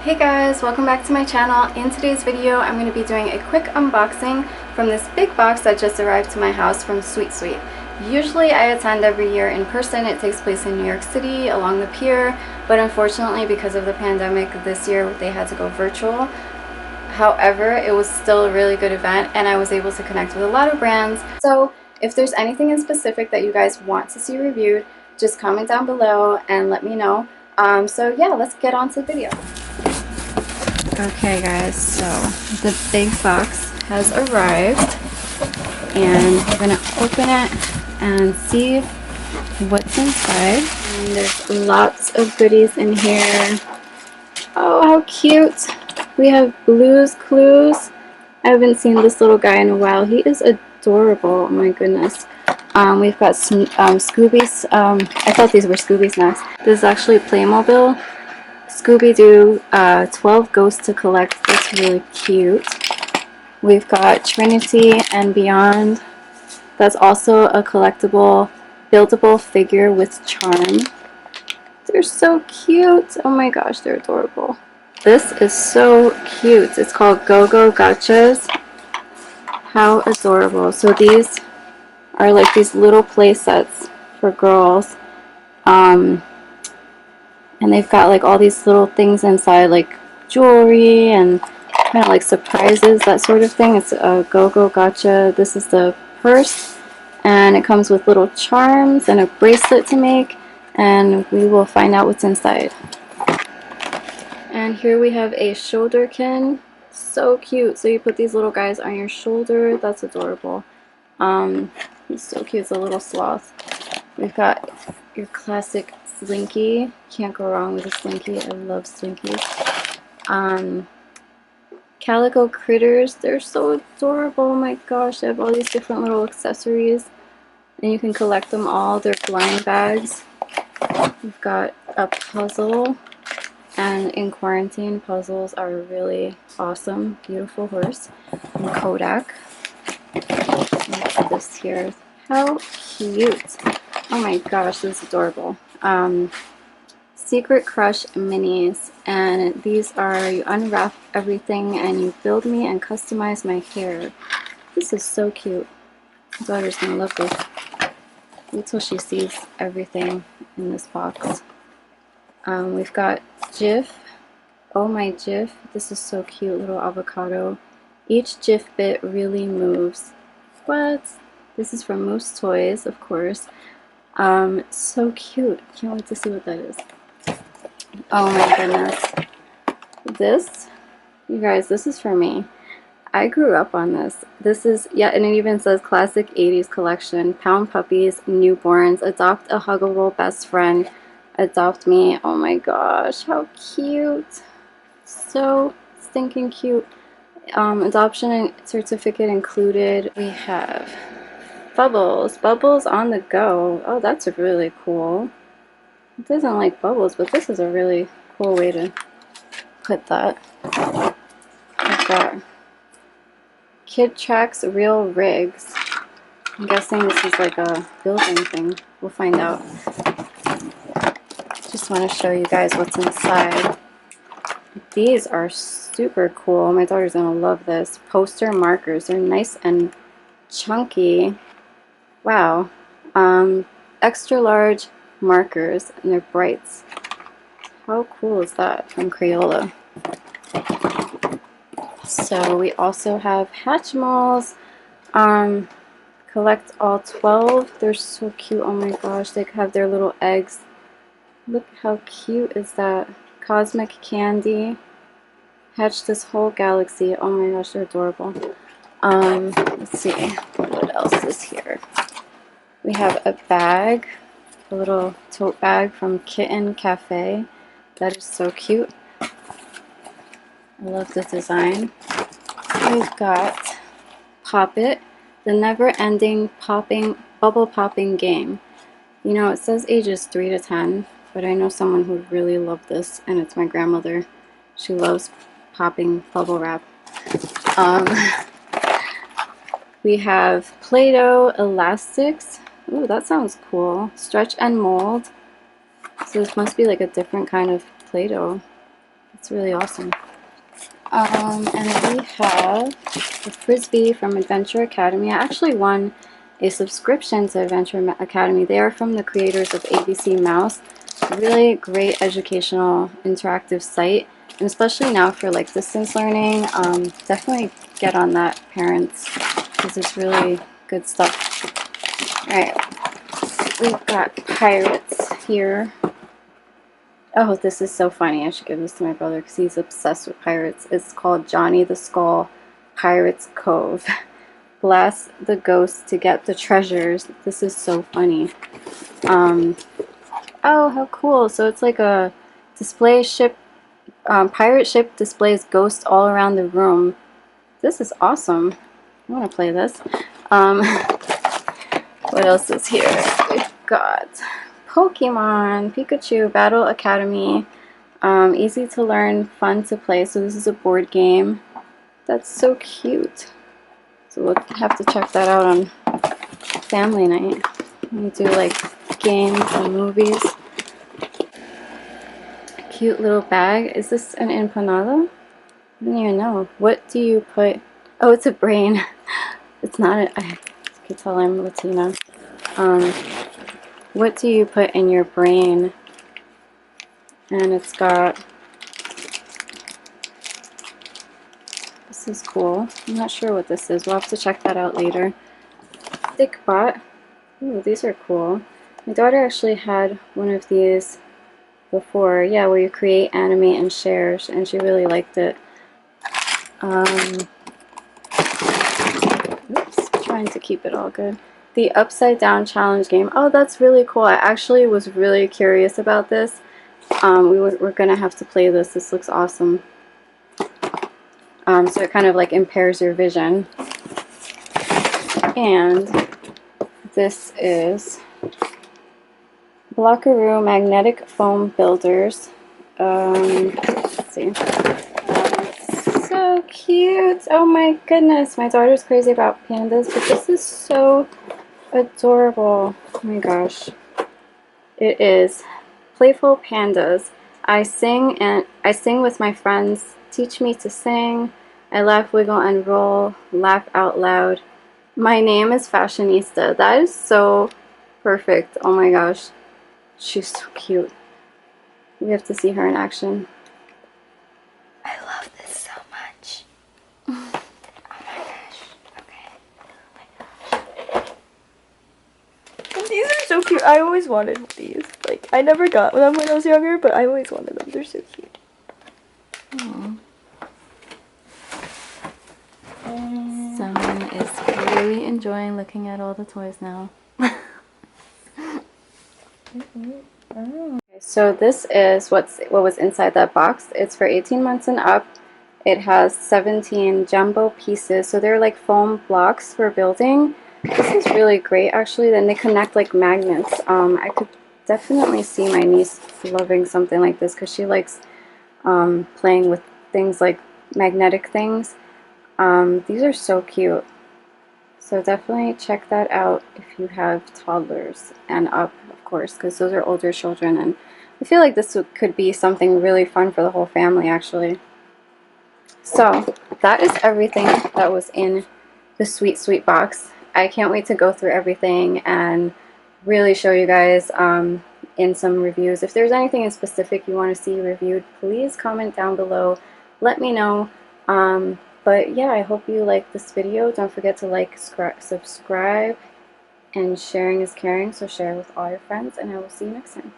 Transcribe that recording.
Hey guys, welcome back to my channel. In today's video, I'm going to be doing a quick unboxing from this big box that just arrived to my house from Sweet Sweet. Usually I attend every year in person. It takes place in New York City along the pier, but unfortunately because of the pandemic this year they had to go virtual. However, it was still a really good event and I was able to connect with a lot of brands. So if there's anything in specific that you guys want to see reviewed, just comment down below and let me know. So yeah, let's get on to the video. Okay guys, so the big box has arrived and we're going to open it and see what's inside. And there's lots of goodies in here. Oh, how cute! We have Blue's Clues. I haven't seen this little guy in a while. He is adorable. Oh my goodness. We've got some Scooby's. I thought these were Scooby snacks. This is actually Playmobil. Scooby-Doo, 12 Ghosts to Collect. That's really cute. We've got Trinity and Beyond. That's also a collectible, buildable figure with charm. They're so cute. Oh my gosh, they're adorable. This is so cute. It's called Gogo Gotchas. How adorable. So these are like these little play sets for girls. And they've got like all these little things inside, like jewelry and kind of like surprises, that sort of thing. It's a Gogo Gotcha. This is the purse, and it comes with little charms and a bracelet to make, and we will find out what's inside. And here we have a shoulderkin. So cute. So you put these little guys on your shoulder. That's adorable. He's so cute. It's a little sloth. We've got your classic Slinky. Can't go wrong with a Slinky. I love Slinkies. Calico Critters. They're so adorable. Oh my gosh. They have all these different little accessories. And you can collect them all. They're blind bags. We've got a puzzle. And in quarantine, puzzles are really awesome. Beautiful horse. And Kodak. Look at this here. How cute. Oh my gosh, this is adorable. Secret Crush minis, and these are, you unwrap everything and you build me and customize my hair. This is so cute. My daughter's gonna love this. Wait till she sees everything in this box. We've got Jif. Oh my Jif. This is so cute. Little avocado. Each Jif bit really moves. What? This is from Moose Toys, of course. So cute. Can't wait to see what that is. Oh my goodness. This, you guys, this is for me. I grew up on this. This is, yeah, and it even says classic 80s collection. Pound puppies, newborns, adopt a huggable best friend, adopt me. Oh my gosh, how cute. So stinking cute. Adoption certificate included. We have Bubbles. Bubbles on the go. Oh, that's really cool. It doesn't like bubbles, but this is a really cool way to put that. I've got Kid Tracks Real Rigs. I'm guessing this is like a building thing. We'll find out. Just want to show you guys what's inside. These are super cool. My daughter's gonna love this. Poster markers. They're nice and chunky. Wow. Extra large markers, and they're brights. How cool is that? From Crayola. So we also have Hatchimals. Collect all 12. They're so cute. Oh my gosh. They have their little eggs. Look how cute is that. Cosmic Candy. Hatch this whole galaxy. Oh my gosh, they're adorable. Let's see. What else is here? We have a bag. A little tote bag from Kitten Cafe. That is so cute. I love the design. We've got Pop It, the never-ending bubble popping game. You know, it says ages 3 to 10, but I know someone who would really love this, and it's my grandmother. She loves popping bubble wrap. We have Play-Doh elastics. Ooh, that sounds cool. Stretch and mold. So this must be like a different kind of Play-Doh. It's really awesome. And we have the Frisbee from Adventure Academy. I actually won a subscription to Adventure Academy. They are from the creators of ABC Mouse. Really great educational interactive site, and especially now for like distance learning, definitely get on that, parents, because it's really good stuff. Alright, we've got pirates here. Oh, this is so funny. I should give this to my brother because he's obsessed with pirates. It's called Johnny the Skull Pirates Cove. Blast the ghosts to get the treasures. This is so funny. Oh, how cool. So it's like a display ship. Pirate ship displays ghosts all around the room. This is awesome. I want to play this. What else is here? We've got Pokemon, Pikachu, Battle Academy. Easy to learn, fun to play. So this is a board game. That's so cute. So we'll have to check that out on family night. We do like games and movies. Cute little bag. Is this an empanada? I don't even know. What do you put? Oh, it's a brain. It's not. I can tell I'm Latina. What do you put in your brain? And it's got. This is cool. I'm not sure what this is. We'll have to check that out later. Thick bot. Ooh, these are cool. My daughter actually had one of these before. Yeah, where you create, animate, and share, and she really liked it. Oops, trying to keep it all good. The Upside Down Challenge game. Oh, that's really cool. I actually was really curious about this. We're gonna have to play this. This looks awesome. So it kind of like impairs your vision. And this is Blockaroo Magnetic Foam Builders. Let's see. So cute. Oh my goodness. My daughter's crazy about pandas, but this is so adorable. Oh my gosh. It is Playful Pandas. I sing with my friends. Teach me to sing. I laugh, wiggle, and roll. Laugh out loud. My name is Fashionista. That is so perfect. Oh my gosh. She's so cute. We have to see her in action. I love this so much. Oh my gosh. Okay. These are so cute. I always wanted these. Like, I never got them when I was younger, but I always wanted them. They're so cute. Aww. Someone is really enjoying looking at all the toys now. So this is what was inside that box. It's for 18 months and up. It has 17 jumbo pieces, so they're like foam blocks for building. This is really great actually. Then they connect like magnets. I could definitely see my niece loving something like this because she likes playing with things like magnetic things. These are so cute. So definitely check that out if you have toddlers and up, of course, because those are older children. And I feel like this could be something really fun for the whole family, actually. So that is everything that was in the sweet, sweet box. I can't wait to go through everything and really show you guys in some reviews. If there's anything in specific you want to see reviewed, please comment down below. Let me know. But yeah, I hope you like this video. Don't forget to like, subscribe, and sharing is caring, so share with all your friends, and I will see you next time.